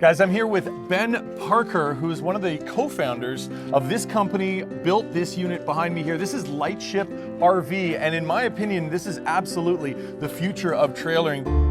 Guys, I'm here with Ben Parker, who is one of the co-founders of this company, built this unit behind me here. This is Lightship RV, and in my opinion, this is absolutely the future of trailering.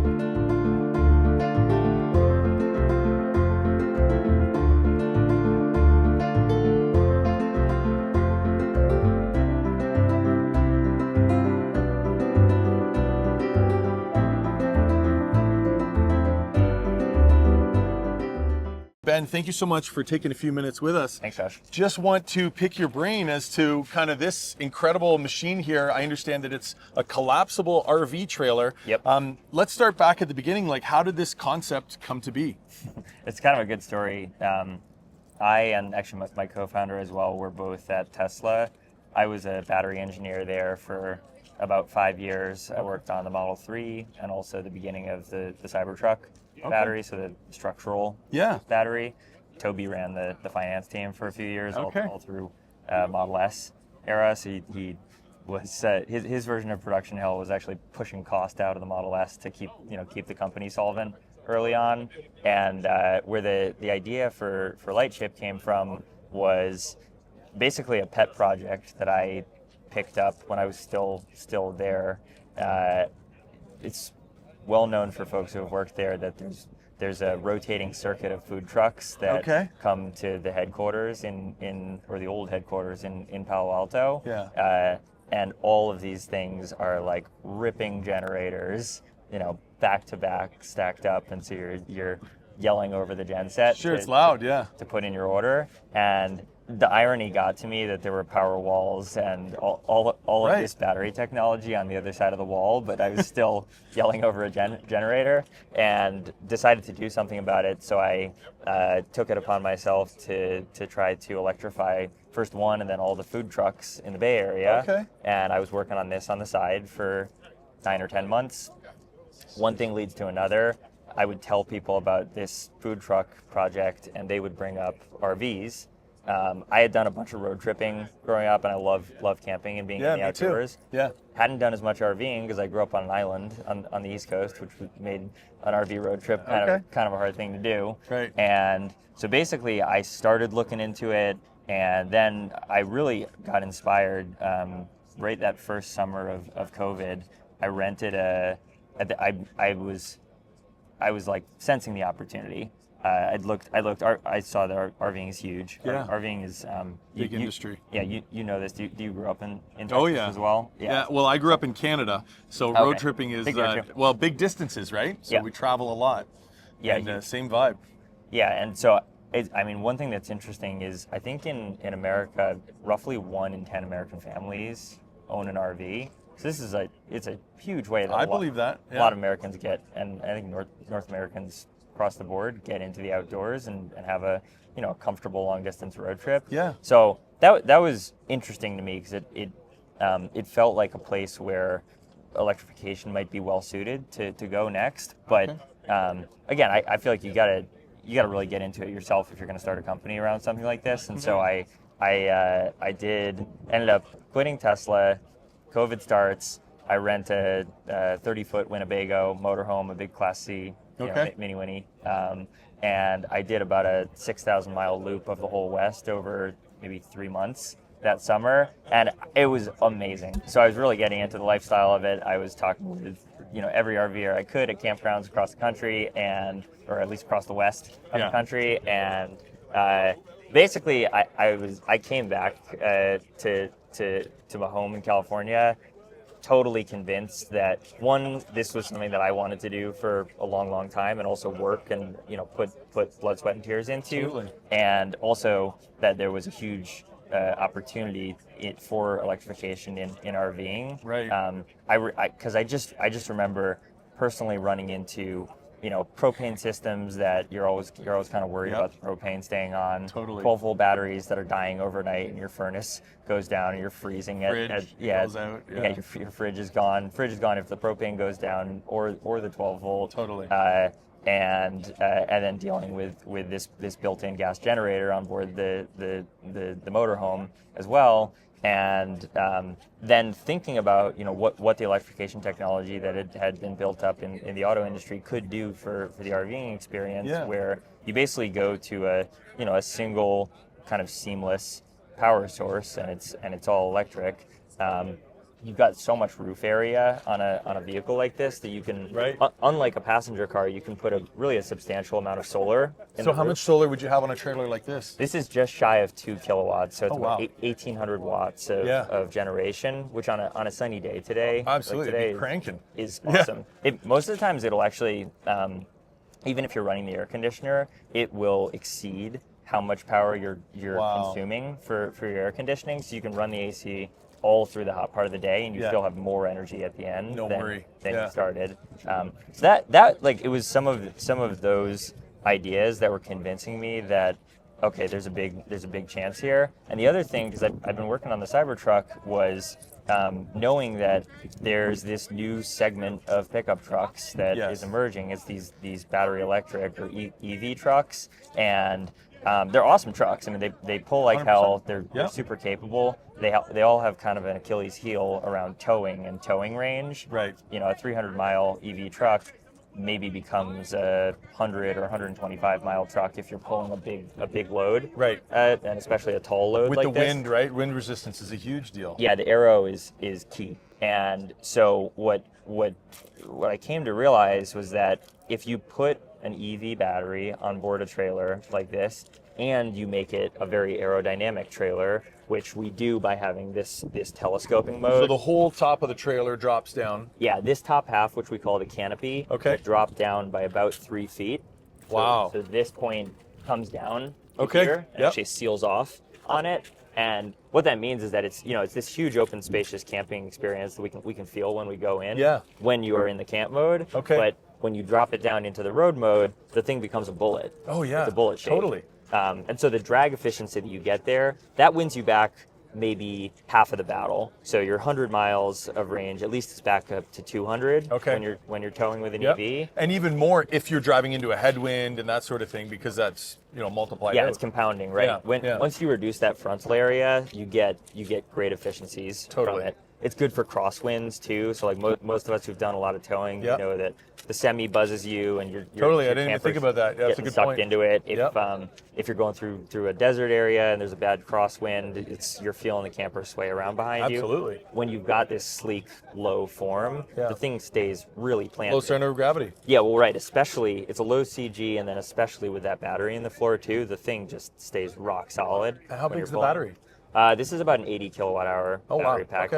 Ben, thank you so much for taking a few minutes with us. Thanks, Josh. Just want to pick your brain as to kind of this incredible machine here. I understand that it's a collapsible RV trailer. Yep. Let's start back at the beginning. Like, how did this concept come to be? It's kind of a good story. I and actually my co-founder as well were both at Tesla. I was a battery engineer there for about 5 years. I worked on the Model 3 and also the beginning of the Cybertruck battery, so the structural battery. Toby ran the finance team for a few years, all through Model S era. So he was his version of production hell was actually pushing cost out of the Model S to keep the company solvent early on. And where the idea for Lightship came from was basically a pet project that I picked up when I was still there. It's well known for folks who have worked there that there's a rotating circuit of food trucks that come to the headquarters or the old headquarters in Palo Alto. Yeah. And all of these things are like ripping generators, back to back, stacked up, and so you're yelling over the gen set. Sure, it's loud, yeah. To put in your order. And the irony got to me that there were power walls and all of this battery technology on the other side of the wall, but I was still yelling over a generator and decided to do something about it. So I took it upon myself to try to electrify first one and then all the food trucks in the Bay Area. Okay. And I was working on this on the side for 9 or 10 months. One thing leads to another. I would tell people about this food truck project and they would bring up RVs. I had done a bunch of road tripping growing up, and I love camping and being in the outdoors. Too. Yeah. Hadn't done as much RVing because I grew up on an island on the East Coast, which made an RV road trip kind of a hard thing to do. Right. And so basically, I started looking into it, and then I really got inspired. Right that first summer of COVID, I rented I was like sensing the opportunity. I saw that RVing is huge. Yeah. RVing is big industry. Yeah, you know this. Do you grow up in Texas as well? Yeah. Well, I grew up in Canada, so road tripping is big distances, right? So we travel a lot. Yeah. And same vibe. Yeah, and so one thing that's interesting is I think in America, roughly 1 in 10 American families own an RV. So this is it's a huge way that a lot of Americans get, and I think North Americans across the board get into the outdoors and have a comfortable long distance road trip. Yeah. So that was interesting to me because it felt like a place where electrification might be well suited to go next. But again, I feel like you gotta really get into it yourself if you're going to start a company around something like this. And so I ended up quitting Tesla. COVID starts. I rent a 30-foot Winnebago motorhome, a big Class C. Mini Winnie, and I did about a 6,000-mile loop of the whole West over maybe 3 months that summer, and it was amazing. So I was really getting into the lifestyle of it. I was talking with every RVer I could at campgrounds across the country, or at least across the West of the country, and basically I came back to my home in California, totally convinced that this was something that I wanted to do for a long time, and also work and put blood, sweat, and tears into. Absolutely. And also that there was a huge opportunity for electrification in RVing. Right. Because I just remember personally running into propane systems that you're always kind of worried about the propane staying on. Totally. 12-volt batteries that are dying overnight, and your furnace goes down, and you're freezing goes out. Your fridge is gone. Fridge is gone if the propane goes down, or the 12-volt. Totally. And then dealing with this built-in gas generator on board the motorhome as well. And then thinking about what the electrification technology that had been built up in the auto industry could do for the RVing experience, where you basically go to a single kind of seamless power source, and it's all electric. You've got so much roof area on a vehicle like this that you can, Right. Unlike a passenger car, you can put a substantial amount of solar in So the how roof. much solar would you have on a trailer like this? This is just shy of 2 kilowatts, so it's Oh, wow. about 1,800 watts of generation, which on a sunny day today, Absolutely, like today it'd be cranking. is Yeah. awesome. Most of the times it'll actually, even if you're running the air conditioner, it will exceed how much power you're Wow. consuming for your air conditioning, so you can run the AC all through the hot part of the day, and you Yeah. still have more energy at the end No than worry. you Yeah. started. So that like it was some of those ideas that were convincing me that okay, there's a big chance here. And the other thing, because I've been working on the Cybertruck, was knowing that there's this new segment of pickup trucks that Yes. is emerging. It's these battery electric or EV trucks, and they're awesome trucks. I mean, they pull like 100%. hell. They're Yeah. super capable. They all have kind of an Achilles heel around towing and towing range. Right. You know, a 300-mile EV truck maybe becomes a 100 or 125-mile truck if you're pulling a big load. Right. And especially a tall load With like the this. wind, right? Wind resistance is a huge deal. Yeah, the aero is key. And so what I came to realize was that if you put an EV battery on board a trailer like this, and you make it a very aerodynamic trailer, which we do by having this telescoping mode. So the whole top of the trailer drops down. Yeah, this top half, which we call the canopy, Okay. will drop down by about 3 feet. Wow. So this point comes down to Okay, here and yep. actually seals off on it. And what that means is that it's this huge open spacious camping experience that we can feel when we go in. Yeah. When you are in the camp mode. Okay. But when you drop it down into the road mode, the thing becomes a bullet. Oh yeah. It's a bullet shape. Totally. And so the drag efficiency that you get there, that wins you back maybe half of the battle. So your 100 miles of range, at least it's back up to 200 Okay. when you're towing with an Yep. EV. And even more if you're driving into a headwind and that sort of thing, because that's multiplied Yeah, out. it's compounding, right? Yeah. Once you reduce that frontal area, you get great efficiencies Totally. from it. It's good for crosswinds too. So like most of us who've done a lot of towing, Yep. you know that the semi buzzes you and you're Totally, I your didn't even camper's think about that. Yeah, that's a getting good sucked point. into it. Yep. If you're going through a desert area and there's a bad crosswind, you're feeling the camper sway around behind you. Absolutely. When you've got this sleek, low form, Yeah. the thing stays really planted. Low center of gravity. Yeah, well, right. Especially, it's a low CG, and then especially with that battery in the floor too, the thing just stays rock solid. And how when big's you're the pulling. battery? This is about an 80 kilowatt hour Oh, wow. battery pack. Okay.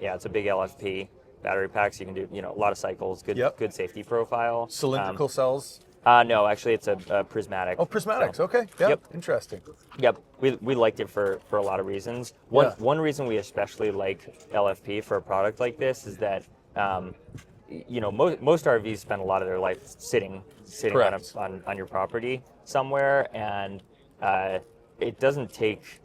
It's a big LFP battery pack, so you can do a lot of cycles. Yep. Good safety profile. Cylindrical cells. No, actually, it's a prismatic. Oh, prismatics. cell. Okay. Yeah. Yep. Interesting. Yep, we liked it for a lot of reasons. Yeah. One reason we especially like LFP for a product like this is that most RVs spend a lot of their life sitting Correct. on your property somewhere, and it doesn't take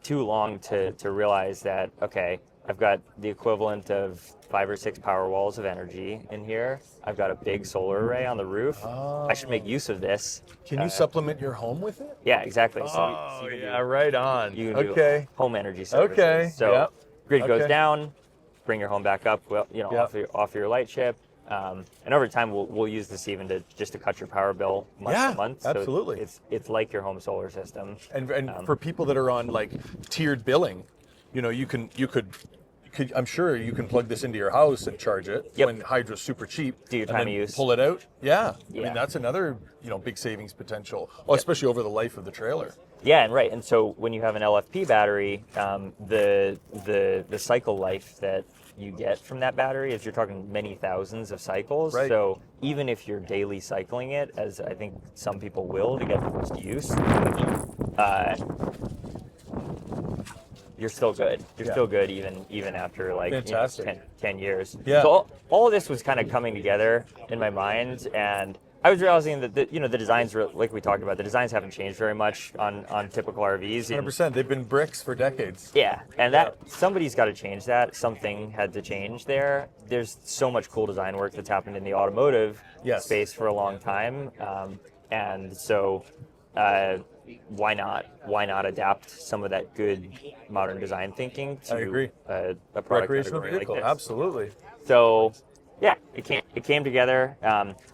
too long to realize that okay, I've got the equivalent of 5 or 6 power walls of energy in here. I've got a big solar array on the roof. I should make use of this. Can you supplement your home with it? Yeah, exactly. So Oh, you can yeah, do- right on. you can do Okay. home energy services. Okay, So yep. grid goes Okay. down, bring your home back up. Well, Yep. off your Lightship, and over time we'll use this even to cut your power bill month Yeah, to month. So absolutely. it's like your home solar system. And for people that are on like tiered billing, you could I'm sure you can plug this into your house and charge it Yep. when hydro's super cheap. Do your and time then of use. Pull it out. Yeah. I Yeah. mean, that's another, big savings potential. Well, especially over the life of the trailer. Yeah, and right. And so when you have an LFP battery, the cycle life that you get from that battery is you're talking many thousands of cycles. Right. So even if you're daily cycling it, as I think some people will to get the most use, you're still good. You're Yeah. still good even after like Fantastic. 10 years. Yeah. So all of this was kind of coming together in my mind, and I was realizing that the designs were, like we talked about, the designs haven't changed very much on typical RVs. 100%. They've been bricks for decades. Yeah, and that somebody's got to change that. Something had to change there. There's so much cool design work that's happened in the automotive Yes. space for a long time, and so why not? Why not adapt some of that good modern design thinking to I agree. a product Recreational category vehicle. like this? Absolutely. So Yeah, it came together.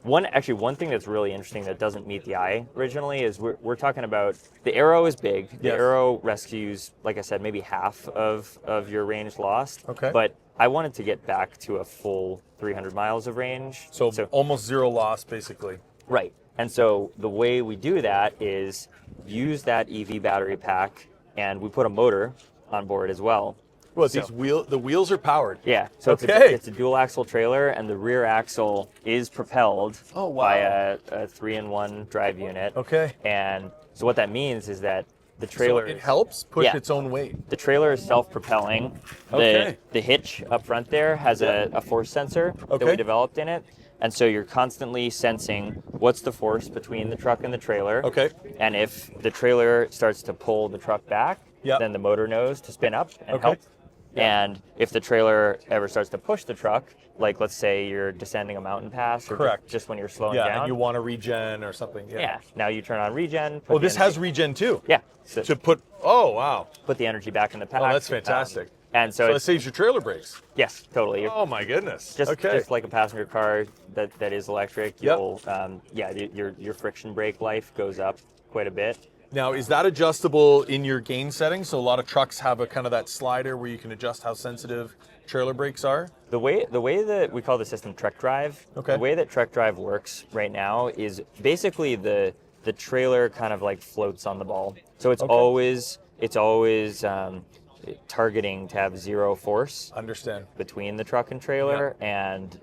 One thing that's really interesting that doesn't meet the eye originally is we're talking about the Aero is big. The Yes. Aero rescues, like I said, maybe half of your range lost. Okay. But I wanted to get back to a full 300 miles of range. So almost zero loss, basically. Right. And so the way we do that is use that EV battery pack, and we put a motor on board as well. Well, So- the wheels are powered. Yeah, so Okay. it's a dual axle trailer, and the rear axle is propelled Oh, wow. by a 3-in-1 drive unit. Okay. And so what that means is that the So trailer it helps push Yeah. its own weight. the trailer is self-propelling. Okay. The hitch up front there has a force sensor that Okay. we developed in it. And so you're constantly sensing what's the force between the truck and the trailer. Okay. And if the trailer starts to pull the truck back, Yep. then the motor knows to spin up and Okay. help. And if the trailer ever starts to push the truck, like let's say you're descending a mountain pass, or Correct. just when you're slowing Yeah, down, and you want to regen or something. yeah, now you turn on regen. Oh, this has regen too. yeah, so To put. Oh, wow. put the energy back in the pack. Oh, that's fantastic. And so, So it it's, saves your trailer brakes. yes, totally. You're Oh my goodness. just okay. just like a passenger car that is electric, Yep. you'll your friction brake life goes up quite a bit. Now, is that adjustable in your gain settings? So a lot of trucks have a kind of that slider where you can adjust how sensitive trailer brakes are. The way that we call the system Trek Drive, Okay. the way that Trek Drive works right now is basically the trailer kind of like floats on the ball. So it's always targeting to have zero force Understand. between the truck and trailer, and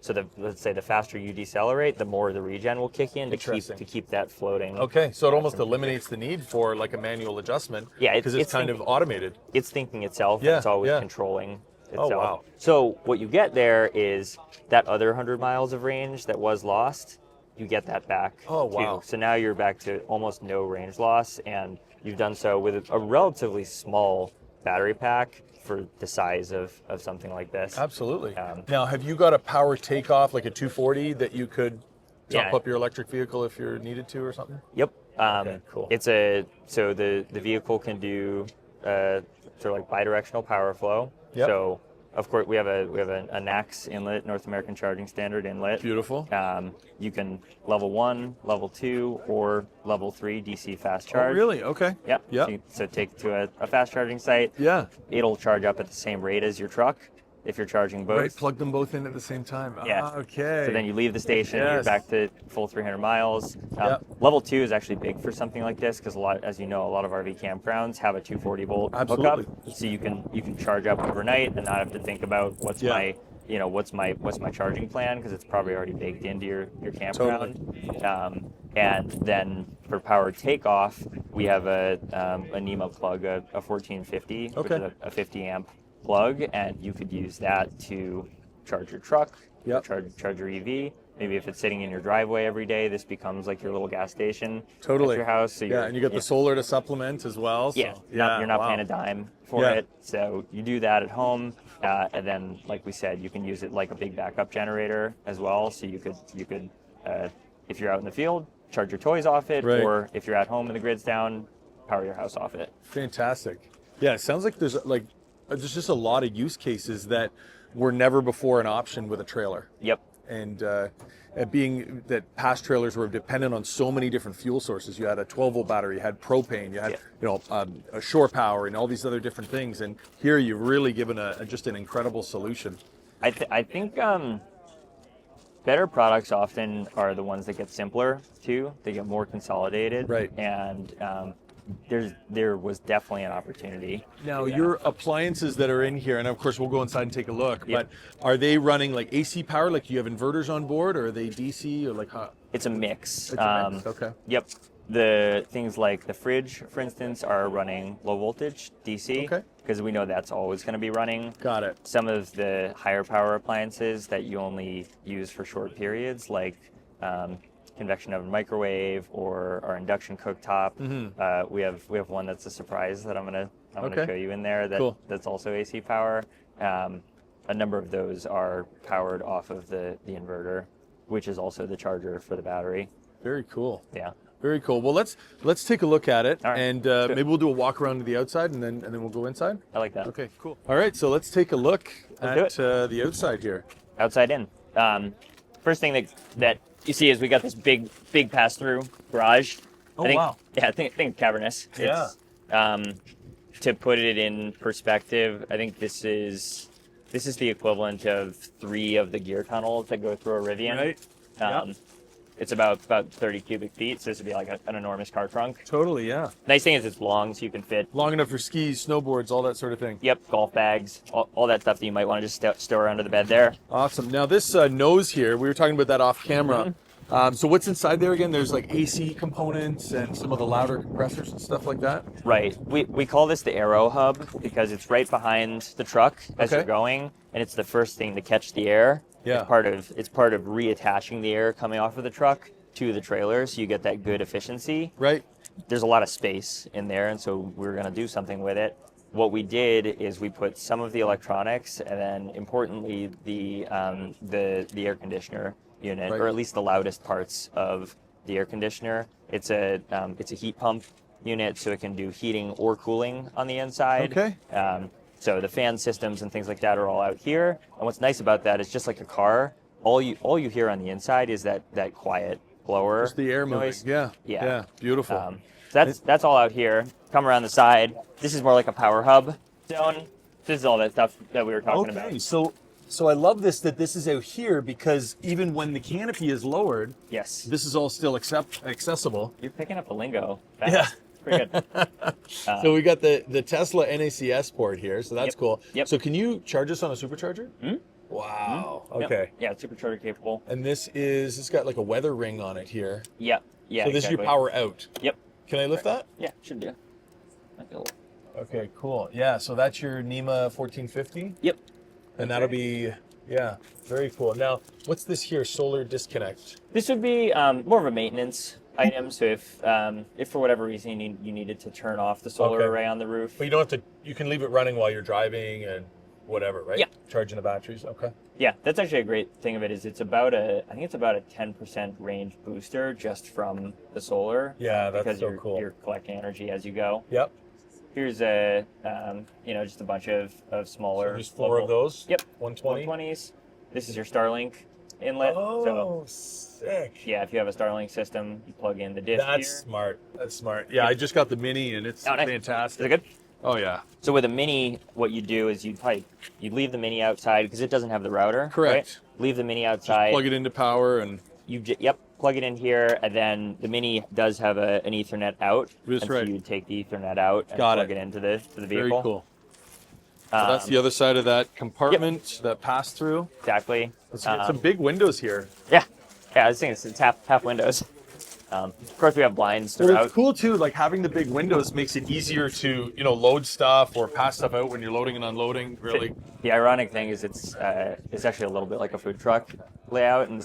so let's say the faster you decelerate, the more the regen will kick in Interesting. to keep that floating. Okay, so it almost eliminates the need for like a manual adjustment. Yeah, because it's kind of thinking- automated. It's thinking itself. Yeah, It's always yeah. controlling Oh, itself. wow. So what you get there is that other 100 miles of range that was lost, you get that back. Oh, wow. Too. So now you're back to almost no range loss, and you've done so with a relatively small battery pack for the size of something like this. Absolutely. Um, Now, have you got a power takeoff like a 240 that you could top Yeah. up your electric vehicle if you needed to or something? Yep. Okay, cool. So the vehicle can do sort of like bidirectional power flow. Yep. So of course we have a NACS inlet, North American Charging Standard inlet. Beautiful. You can level 1, level 2, or level 3 DC fast Oh, charge. really? Okay. Yep. Yep. So take it to a fast charging site. Yeah. It'll charge up at the same rate as your truck if you're charging both. Right, plug them both in at the same time. Yeah. Ah, okay. So then you leave the station, you're Yes. back to full 300 miles. Yep. Level 2 is actually big for something like this because as you know, a lot of RV campgrounds have a 240 volt Absolutely. hookup, so you can charge up overnight and not have to think about what's Yeah. my charging plan, because it's probably already baked into your campground. And then for power takeoff, we have a NEMA plug, a 1450, which Okay. is a 50 amp plug, and you could use that to charge your truck, Yep. charge your EV. Maybe if it's sitting in your driveway every day, this becomes like your little gas station Totally. at your house. So Yeah, and you get the solar to supplement as well. So, yeah, you're not paying a dime for Yeah. it. So you do that at home, and then, like we said, you can use it like a big backup generator as well. So you could, if you're out in the field, charge your toys off it, Right. or if you're at home and the grid's down, power your house off it. Fantastic. Yeah, it sounds like there's just a lot of use cases that were never before an option with a trailer. Yep. And being that past trailers were dependent on so many different fuel sources. You had a 12-volt battery, you had propane, you had a shore power, and all these other different things. And here you've really given just an incredible solution. I think better products often are the ones that get simpler too. They get more consolidated. Right. And there was definitely an opportunity. Now, Yeah. your appliances that are in here, and of course we'll go inside and take a look, Yep. but are they running like AC power, like you have inverters on board, or are they DC, or like how? It's a mix. It's a mix, okay. Yep. The things like the fridge, for instance, are running low voltage DC. Okay. Because we know that's always going to be running. Got it. Some of the higher power appliances that you only use for short periods, like convection oven microwave or our induction cooktop. Mm-hmm. We have one that's a surprise that I'm gonna Okay. show you in there. Cool. That's also AC power. A number of those are powered off of the inverter, which is also the charger for the battery. Very cool. Yeah. Very cool. Well, let's take a look at it, All right. and Good. maybe we'll do a walk around to the outside, and then we'll go inside. I like that. Okay, cool. All right, so let's take a look Let's at the outside here. Outside in. First thing that you see is we got this big pass-through garage. Oh, wow. Yeah, I think cavernous. Yeah. It's, to put it in perspective, I think this is the equivalent of 3 of the gear tunnels that go through a Rivian. Right. Yep. It's about 30 cubic feet, so this would be like an enormous car trunk. Totally, yeah. Nice thing is it's long, so you can fit. Long enough for skis, snowboards, all that sort of thing. Yep, golf bags, all that stuff that you might want to just store under the bed there. Awesome. Now this nose here, we were talking about that off camera. So what's inside there again? There's like AC components and some of the louder compressors and stuff like that? Right. We call this the aero hub because it's right behind the truck as you're going, and it's the first thing to catch the air. Yeah. It's part of reattaching the air coming off of the truck to the trailer, so you get that good efficiency. Right. There's a lot of space in there, and so we're going to do something with it. What we did is we put some of the electronics, and then importantly the air conditioner unit, or at least the loudest parts of the air conditioner. It's a heat pump unit, so it can do heating or cooling on the inside. Okay. So the fan systems and things like that are all out here. And what's nice about that is just like a car, all you hear on the inside is that quiet blower. Just the air noise. moving. Yeah. Yeah. Beautiful. So that's all out here. Come around the side. This is more like a power hub zone. This is all that stuff that we were talking about. So I love that this is out here because even when the canopy is lowered, yes, this is all still accessible. You're picking up the lingo fast. Yeah. Pretty good. So we got the Tesla NACS port here, so that's cool. Yep. So can you charge this on a supercharger? Wow. Okay. Yep. Yeah, supercharger capable. And it's got like a weather ring on it here. Yep. Yeah. So this is your power out. Yep. Can I lift that? Yeah, should do. Okay, cool. Yeah, so that's your NEMA 1450? Yep. And that'll be, very cool. Now, what's this here, solar disconnect? This would be more of a maintenance item. So if for whatever reason you needed to turn off the solar array on the roof. But you don't have to, you can leave it running while you're driving and whatever, right? Yeah. Charging the batteries, okay. Yeah, that's actually a great thing of it is I think it's about a 10% range booster just from the solar. Yeah, that's because so cool. You're collecting energy as you go. Yep. Here's just a bunch of smaller. So there's 4 of those? Yep. 120? 120s. This is your Starlink inlet. Oh, sick. Yeah, if you have a Starlink system, you plug in the dish That's here. smart. That's smart. Yeah, I just got the Mini and it's fantastic. Is it good? Oh, yeah. So with a Mini, what you do is you'd leave the Mini outside because it doesn't have the router. Correct. Right? Leave the Mini outside. Just plug it into power and... Plug it in here, and then the Mini does have an Ethernet out. That's right. So you take the Ethernet out and plug it into the vehicle. Very cool. So that's the other side of that compartment, that pass-through. Exactly. Let's get some big windows here. Yeah, I was thinking it's half windows. Of course, we have blinds throughout. Well, it's cool too. Like having the big windows makes it easier to load stuff or pass stuff out when you're loading and unloading. Really. The ironic thing is it's actually a little bit like a food truck layout, and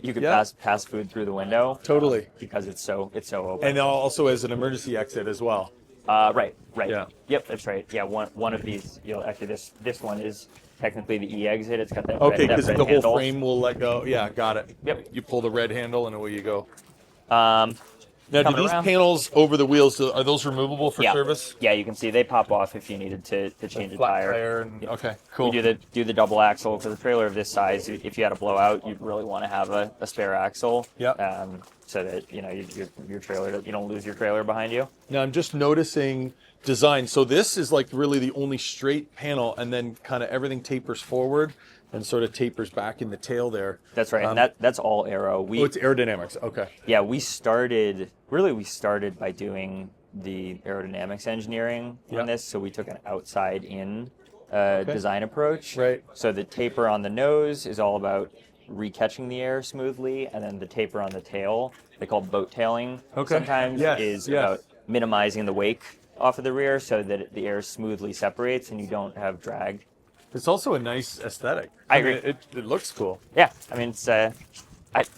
you can pass food through the window. Totally. Because it's so open. And also as an emergency exit as well. Right. Yeah. Yep, that's right. Yeah, one of these. Actually, this one is technically the E exit. It's got that. Okay, because the handle. whole frame will let go. Yeah, got it. Yep. You pull the red handle and away you go. Now, do these panels over the wheels, are those removable for service? Yeah, you can see they pop off if you needed to change a tire. Okay, cool. You do the double axle for the trailer of this size. If you had a blowout, you'd really want to have a spare axle. Yeah. So that your trailer, you don't lose your trailer behind you. Now I'm just noticing design. So this is like really the only straight panel, and then kind of everything tapers forward and sort of tapers back in the tail there. That's right. And that's all aero. It's aerodynamics. Okay. Yeah, we started by doing the aerodynamics engineering on this. So we took an outside-in design approach. Right. So the taper on the nose is all about recatching the air smoothly, and then the taper on the tail, they call boat tailing sometimes, is about minimizing the wake off of the rear so that the air smoothly separates and you don't have drag. It's also a nice aesthetic. I agree. It looks cool. Yeah, I mean, it's. I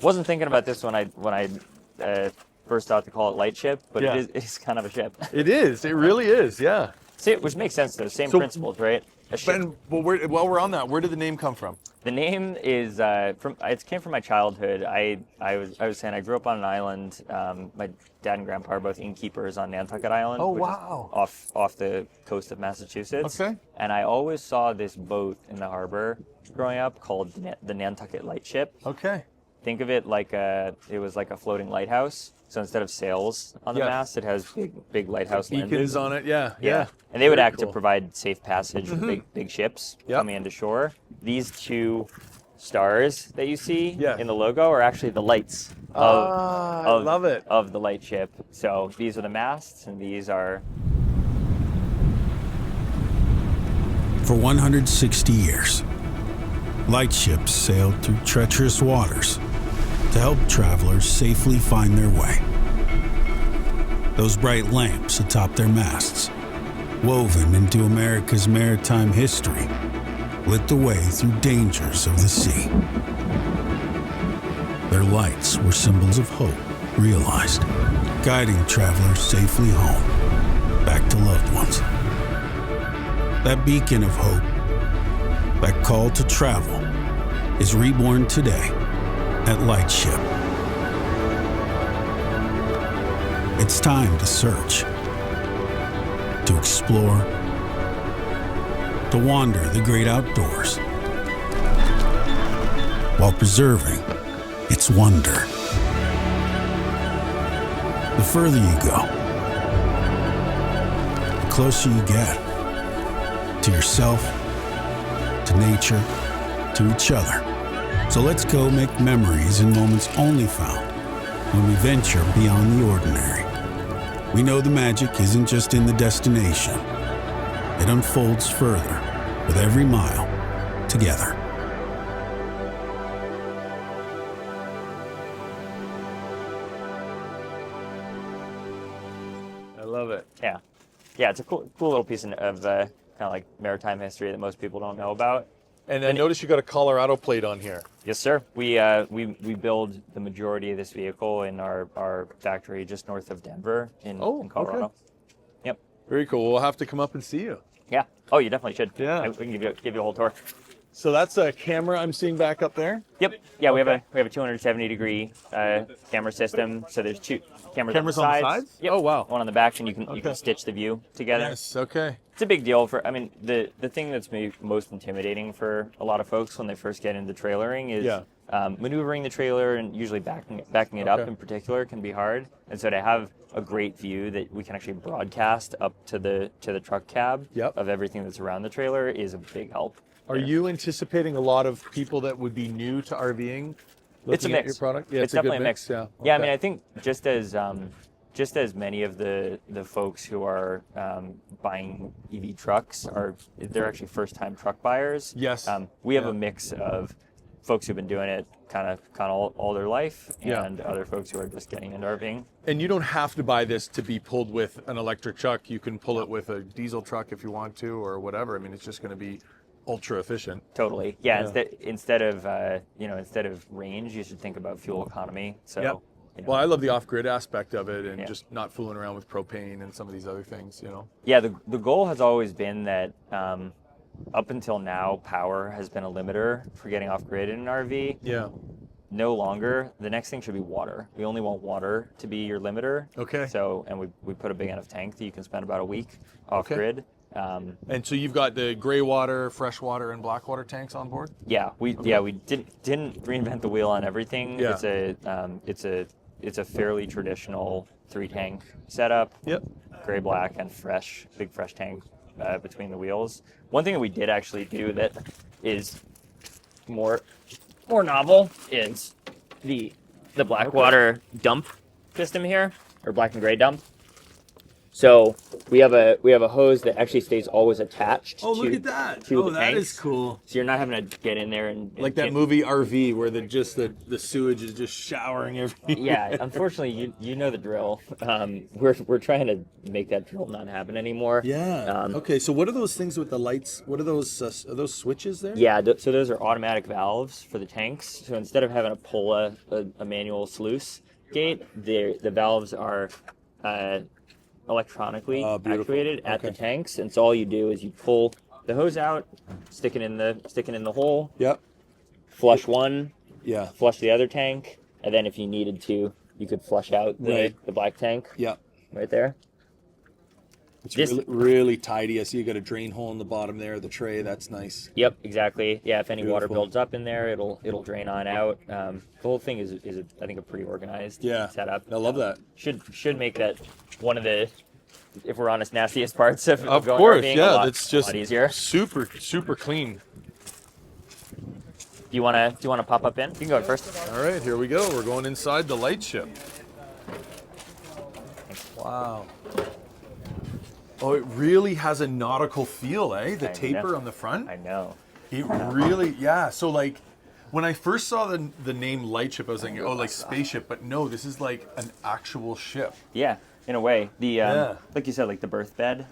wasn't thinking about this when I first thought to call it Lightship, but it is kind of a ship. It is. It really is. Yeah. See, which makes sense though. Same principles, right? Well, while we're on that, where did the name come from? The name is it came from my childhood. I was saying I grew up on an island. My dad and grandpa are both innkeepers on Nantucket Island, Oh, which wow. is off the coast of Massachusetts. Okay. And I always saw this boat in the harbor growing up called the Nantucket Lightship. Okay. Think of it like it was like a floating lighthouse. So instead of sails on the mast, it has big lighthouse Beacons lenses on it, yeah. And they would Very act to cool. provide safe passage for big ships coming into shore. These two stars that you see in the logo are actually the lights I love it. of the Lightship. So these are the masts, and these are... For 160 years, lightships sailed through treacherous waters to help travelers safely find their way. Those bright lamps atop their masts, woven into America's maritime history, lit the way through dangers of the sea. Their lights were symbols of hope realized, guiding travelers safely home, back to loved ones. That beacon of hope, that call to travel, is reborn today at Lightship. It's time to search, to explore, to wander the great outdoors, while preserving its wonder. The further you go, the closer you get to yourself, to nature, to each other. So let's go make memories in moments only found when we venture beyond the ordinary. We know the magic isn't just in the destination. It unfolds further with every mile together. I love it. Yeah, it's a cool little piece of kind of like maritime history that most people don't know about. And I noticed you got a Colorado plate on here. Yes, sir. We build the majority of this vehicle in our factory just north of Denver in Colorado. Okay. Yep. Very cool. We'll have to come up and see you. Yeah. Oh, you definitely should. Yeah. We can give you a whole tour. So that's a camera I'm seeing back up there? Yep. Yeah, we have a 270-degree camera system. So there's two cameras on the sides. Yep. Oh, wow. One on the back, and you can stitch the view together. Yes, okay. It's a big deal the thing that's maybe most intimidating for a lot of folks when they first get into trailering is maneuvering the trailer, and usually backing it up in particular can be hard. And so to have a great view that we can actually broadcast up to the truck cab of everything that's around the trailer is a big help. Are you anticipating a lot of people that would be new to RVing It's a looking at mix. your product? Yeah, It's definitely a mix. Yeah. Yeah, I mean, I think just as many of the folks who are buying EV trucks they're actually first-time truck buyers. Yes. We have a mix of folks who've been doing it kind of all their life, and other folks who are just getting into RVing. And you don't have to buy this to be pulled with an electric truck. You can pull it with a diesel truck if you want to, or whatever. I mean, it's just going to be ultra efficient. Totally. Yeah. Instead of range, you should think about fuel economy. So. Yep. Well, I love the off-grid aspect of it, and Yeah. just not fooling around with propane and some of these other things, Yeah, the goal has always been that up until now, power has been a limiter for getting off-grid in an RV. Yeah. No longer. The next thing should be water. We only want water to be your limiter. Okay. So, and we put a big enough tank that you can spend about a week off-grid. And so you've got the gray water, fresh water, and black water tanks on board? Yeah, we didn't reinvent the wheel on everything. Yeah. It's a fairly traditional 3-tank setup. Yep. Gray, black, and big fresh tank between the wheels. One thing that we did actually do that is more novel is the black water dump system here, or black and gray dump. So we have a hose that actually stays always attached. Oh, look at that! To the that tanks. is cool. So you're not having to get in there and Like that movie RV, where the sewage is just showering everywhere. Yeah, unfortunately, you know the drill. We're trying to make that drill not happen anymore. Yeah. Okay. So what are those things with the lights? What are those? Are those switches there? Yeah. So those are automatic valves for the tanks. So instead of having to pull a manual sluice gate, the valves are electronically actuated at the tanks, and so all you do is you pull the hose out, stick it in the hole, Yep. flush one, Yeah. flush the other tank, and then if you needed to, you could flush out the black tank Yep. right there. It's really tidy. I see you got a drain hole in the bottom there, the tray. That's nice. Yep, exactly. Yeah, if any water Beautiful. builds up in there, it'll drain on out. The whole thing is I think a pretty organized setup. I love that. Should make that one of the, if we're honest, nastiest parts of Of going course, RVing yeah. a It's just lot easier. super clean. Do you wanna pop up in? You can go in first. All right, here we go. We're going inside the Lightship. Wow. Oh, it really has a nautical feel, eh? The taper on the front. I know. It really, yeah. So like, when I first saw the name Lightship, I was thinking, oh, like spaceship. But no, this is like an actual ship. Yeah, in a way. The like you said, like the berth bed.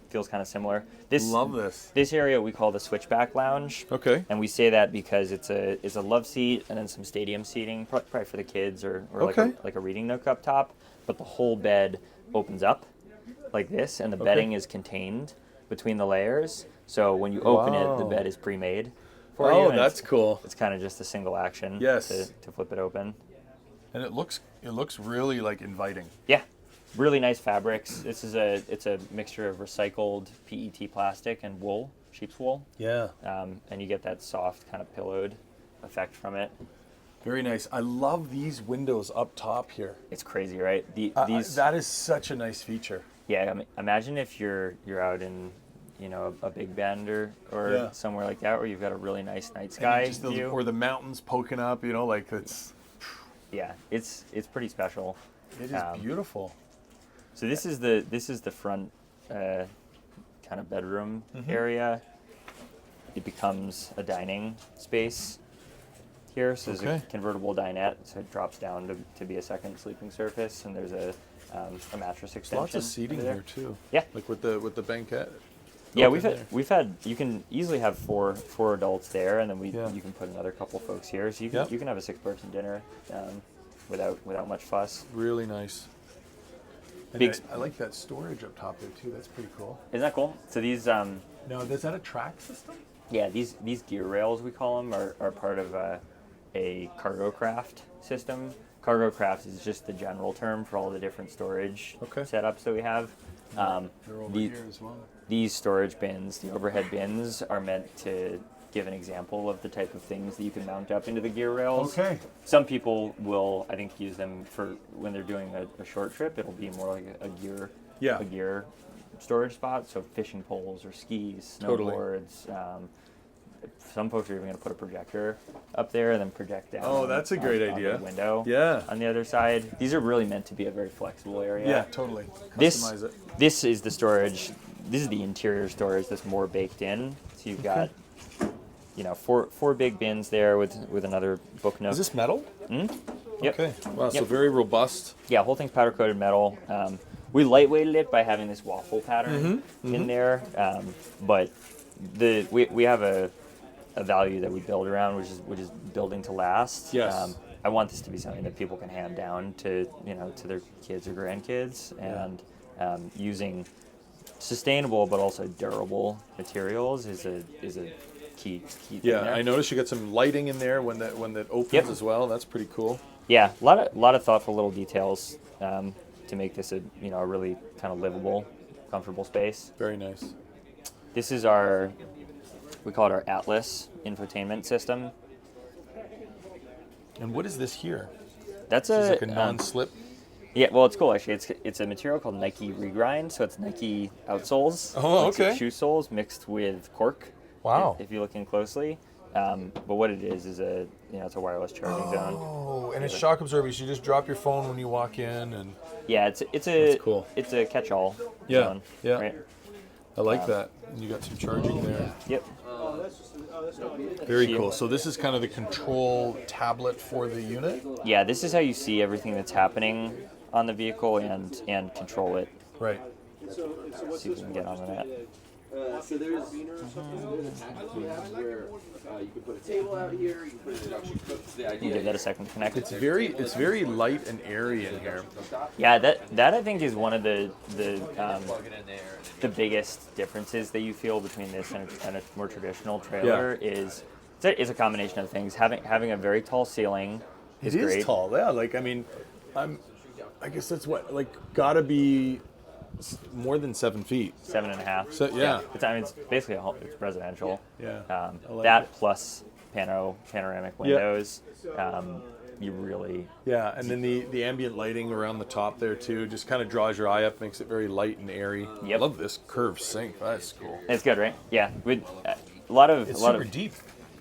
Feels kind of similar. Love this. This area we call the switchback lounge. Okay. And we say that because it's a love seat and then some stadium seating, probably for the kids or like a reading nook up top. But the whole bed opens up like this, and the bedding is contained between the layers. So when you open it, the bed is pre-made for you. Oh, that's cool. It's kind of just a single action. Yes. To flip it open. And it looks really like inviting. Yeah. Really nice fabrics. It's a mixture of recycled PET plastic and wool, sheep's wool. Yeah. And you get that soft kind of pillowed effect from it. Very nice. I love these windows up top here. It's crazy, right? These that is such a nice feature. Yeah, I mean, imagine if you're out in, a Big Bend or somewhere like that where you've got a really nice night sky view. Or the mountains poking up, like it's. Yeah, it's pretty special. It is beautiful. So this is the front kind of bedroom area. It becomes a dining space here. So there's a convertible dinette, so it drops down to be a second sleeping surface, and there's a mattress extension. Lots of seating here too. Yeah, like with the banquette. Yeah, we've had. You can easily have four adults there, and then you can put another couple folks here, so you can have a 6-person dinner without much fuss. Really nice. I like that storage up top there too. That's pretty cool. Isn't that cool? So these. Now, is that a track system? Yeah, these gear rails, we call them, are part of a cargo craft system. Cargo craft is just the general term for all the different storage setups that we have. They're over here as well. These storage bins, the overhead bins, are meant to give an example of the type of things that you can mount up into the gear rails. Okay. Some people will, I think, use them for when they're doing a short trip. It'll be more like a gear storage spot. So fishing poles or skis, snowboards. Some folks are even going to put a projector up there and then project down. Oh, that's a great idea. On the window. Yeah. On the other side, these are really meant to be a very flexible area. Yeah, totally. Customize it. This is the storage. This is the interior storage that's more baked in. So you've got, four big bins there with another book nook. Is this metal? Mm-hmm. Yep. Okay. Wow. So very robust. Yeah, whole thing's powder coated metal. We lightweighted it by having this waffle pattern in there, but we have a value that we build around, which is building to last. Yes. I want this to be something that people can hand down to their kids or grandkids, and using sustainable but also durable materials is a key thing Yeah, there. I noticed you got some lighting in there when that opens as well. That's pretty cool. Yeah, a lot of thoughtful little details to make this a really kind of livable, comfortable space. Very nice. This is we call it our Atlas infotainment system. And what is this here? That's like a non-slip. Yeah, well, it's cool actually. It's a material called Nike regrind, so it's Nike outsoles. Oh, okay. Shoe soles mixed with cork. Wow. If you look in closely, but what it is it's a wireless charging zone. Oh, and it's shock absorbing. So you just drop your phone when you walk in, and yeah, That's cool. It's a catch-all zone. Yeah. Right? I like that. And you got some charging there. Yep. Very cool. So this is kind of the control tablet for the unit? Yeah, this is how you see everything that's happening on the vehicle and control it. Right. See if we can get on that. So there's a package we have where you can put a table out here, you can put an induction cook. The You idea give that a second to connect. It's very light and airy in here. Yeah, that I think is one of the biggest differences that you feel between this and a more traditional trailer is a combination of things. Having a very tall ceiling is It is great. tall, yeah. Like, I mean, I guess that's what, like, gotta be more than 7 feet. 7.5. So, yeah. It's basically it's residential. Yeah. I like That it. plus panoramic windows. You really. Yeah, and then the ambient lighting around the top there too just kind of draws your eye up, makes it very light and airy. Yep. I love this curved sink. That's cool. It's good, right? Yeah. With a lot of Deep.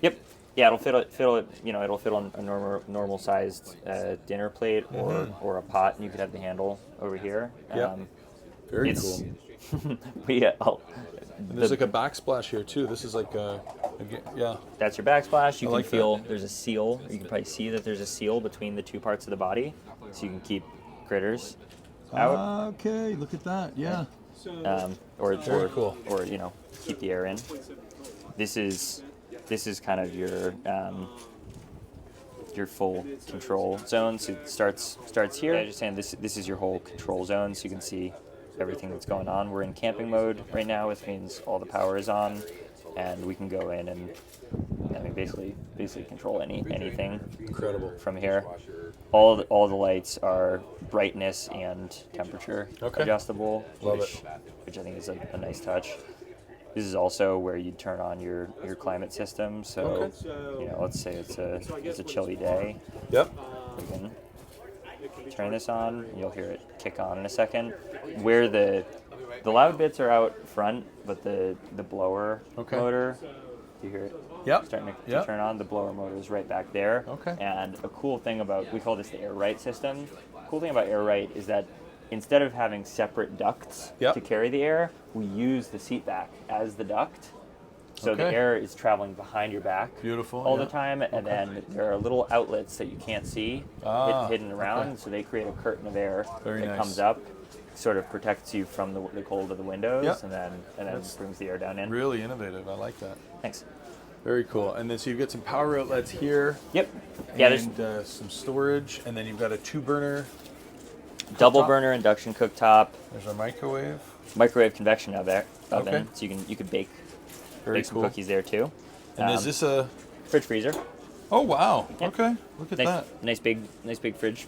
Yep. Yeah, it'll fit on a normal sized dinner plate or a pot, and you could have the handle over here. Yep. Very cool. There's like a backsplash here too. This is like That's your backsplash. You I can like feel there's a seal. You can probably see that there's a seal between the two parts of the body, so you can keep critters out. Okay, look at that. Yeah. Or cool. Or keep the air in. This is kind of your full control zone. So it starts here. I just saying this is your whole control zone, so you can see everything that's going on. We're in camping mode right now, which means all the power is on, and we can go in and basically control anything. Incredible. From here. All the lights are brightness and temperature adjustable, which I think is a nice touch. This is also where you turn on your climate system. So let's say it's a chilly day. Yep. We can turn this on. You'll hear it kick on in a second. Where the loud bits are out front, but the blower motor, you hear it starting to turn on. The blower motor is right back there. Okay. And a cool thing we call this the air right system. Cool thing about air right is that instead of having separate ducts to carry the air, we use the seat back as the duct. So the air is traveling behind your back all the time, and then there are little outlets that you can't see hidden around, so they create a curtain of air that comes up, sort of protects you from the cold of the windows, and then brings the air down in. Really innovative. I like that. Thanks. Very cool. And then so you've got some power outlets here. Yep. And some storage, and then you've got a 2-burner. Double burner induction cooktop. There's our microwave. Microwave convection oven, so you can bake some cookies there too. And is this a fridge freezer? Oh wow! Yep. Okay, look at that. Nice big fridge.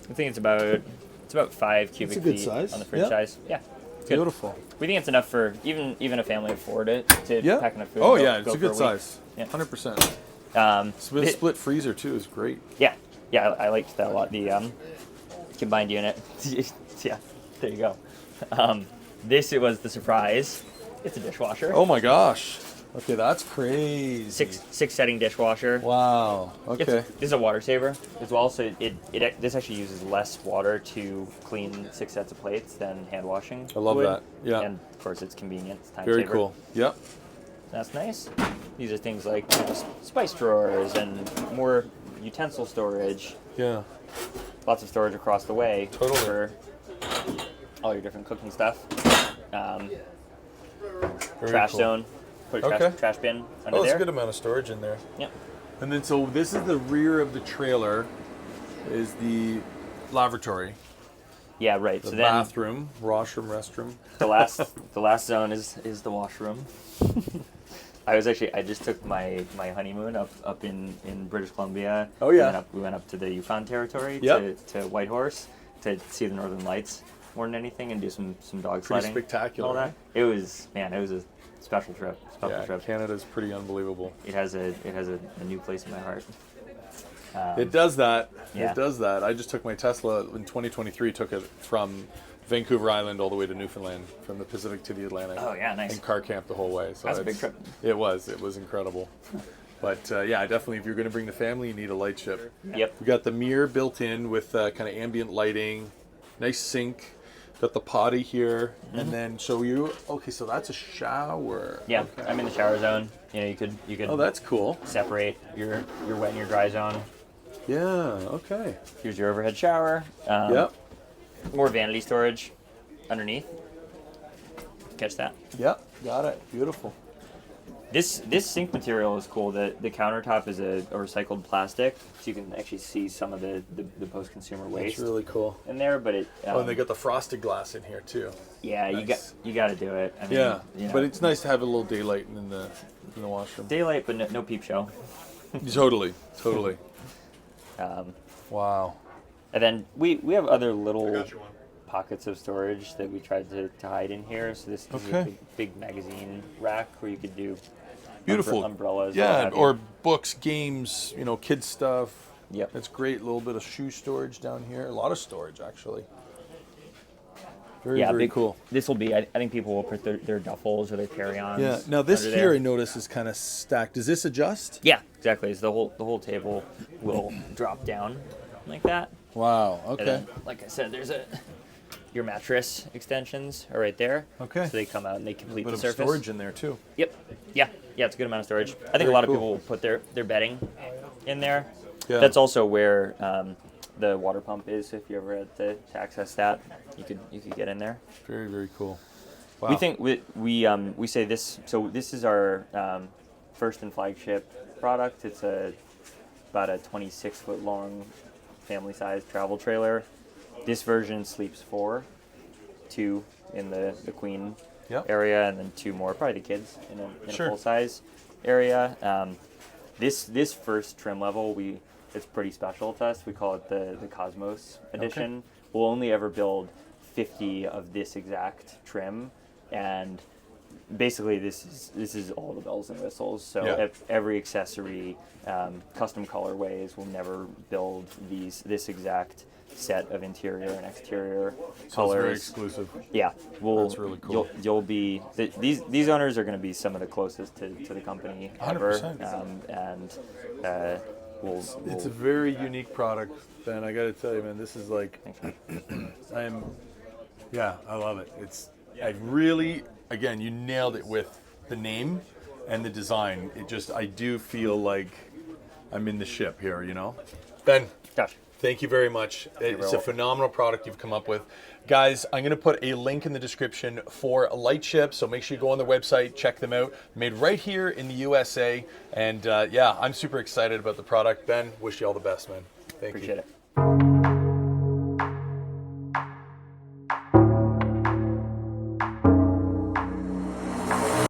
I think it's about 5 cubic good feet size. on the fridge size. Yeah, it's good. Beautiful. We think it's enough for even a family afford it to pack enough food. Oh and yeah, go it's a for good week. size. Yeah. 100%. Split freezer too is great. Yeah, I liked that a lot. The combined unit. Yeah, there you go. It was the surprise. It's a dishwasher. Oh my gosh. Okay, that's crazy. Six setting dishwasher. Wow. Okay. This is a water saver as well. So this actually uses less water to clean 6 sets of plates than hand washing. I love that. Yeah. And of course it's convenient. It's time Very saver. cool. Yep. That's nice. These are things like spice drawers and more utensil storage. Yeah. Lots of storage across the way. Totally. For all your different cooking stuff. Trash cool. zone. Put a trash bin under there's there. a good amount of storage in there. Yep. And then so this is the rear of the trailer, is the lavatory. Yeah, right. The so bathroom, washroom, restroom. The last zone is the washroom. I just took my honeymoon up in British Columbia. Oh yeah. We went up to the Yukon Territory to Whitehorse to see the Northern Lights more than anything and do some dog Pretty sledding. spectacular. All that. It was a special trip. Trip. Canada's pretty unbelievable. It has a new place in my heart. It does that. Yeah. It does that. I just took my Tesla in 2023. Took it from Vancouver Island all the way to Newfoundland, from the Pacific to the Atlantic. Oh yeah, nice. And car camped the whole way. So That's a big trip. It was incredible. But yeah, definitely if you're going to bring the family, you need a Lightship. Yep. We got the mirror built in with kind of ambient lighting, nice sink. Got the potty here, and then so that's a shower. Yeah, okay. I'm in the shower zone. You could. Oh, that's cool. Separate your wet and your dry zone. Yeah. Okay. Here's your overhead shower. Yep. More vanity storage underneath. catch that. Yeah, got it. Beautiful. This sink material is cool. The countertop is a recycled plastic, so you can actually see some of the post-consumer waste. It's really cool. In there, but it. Oh, and they got the frosted glass in here too. Yeah, nice. you got to do it. I mean, Yeah, you know, but it's nice to have a little daylight in the washroom. daylight, but no peep show. Totally. Wow. And then we have other little pockets of storage that we tried to hide in here. So this is a big magazine rack where you could do Beautiful umbrellas. Yeah, or books, games, kids stuff. Yep. That's great. A little bit of shoe storage down here. A lot of storage, actually. Very cool. This will be, I think people will put their duffels or their carry-ons. Yeah. Now this under here, there. I notice, is kind of stacked. Does this adjust? Yeah, exactly. So the whole table will drop down like that. Wow. And Okay. then, like I said, there's your mattress extensions are right there. Okay. So they come out and they complete A bit the of surface. storage in there too. Yep. Yeah, it's a good amount of storage. I think Very a lot cool. of people will put their bedding in there. Yeah. That's also where the water pump is. If you ever had to access that, you could get in there. Very, very cool. Wow. We think we say this. So this is our first and flagship product. It's about a 26-foot long, family-sized travel trailer. This version sleeps 4, 2 in the queen area, and then 2 more, probably the kids in a full-size area. This first trim level, it's pretty special to us. We call it the Cosmos edition. Okay. We'll only ever build 50 of this exact trim, and basically this is all the bells and whistles. So every accessory, custom colorways, we'll never build this exact set of interior and exterior colors. It's very exclusive. Yeah, that's really cool. You'll be these owners are going to be some of the closest to the company ever. 100%. And it's a very unique product, Ben. I got to tell you, man, this is like, I love it. Again, you nailed it with the name and the design. I do feel like I'm in the ship here, Ben. Gosh. Thank you very much. It's a phenomenal product you've come up with. Guys, I'm going to put a link in the description for Lightship, so make sure you go on their website, check them out. Made right here in the USA. And I'm super excited about the product. Ben, wish you all the best, man. Thank you. Appreciate it.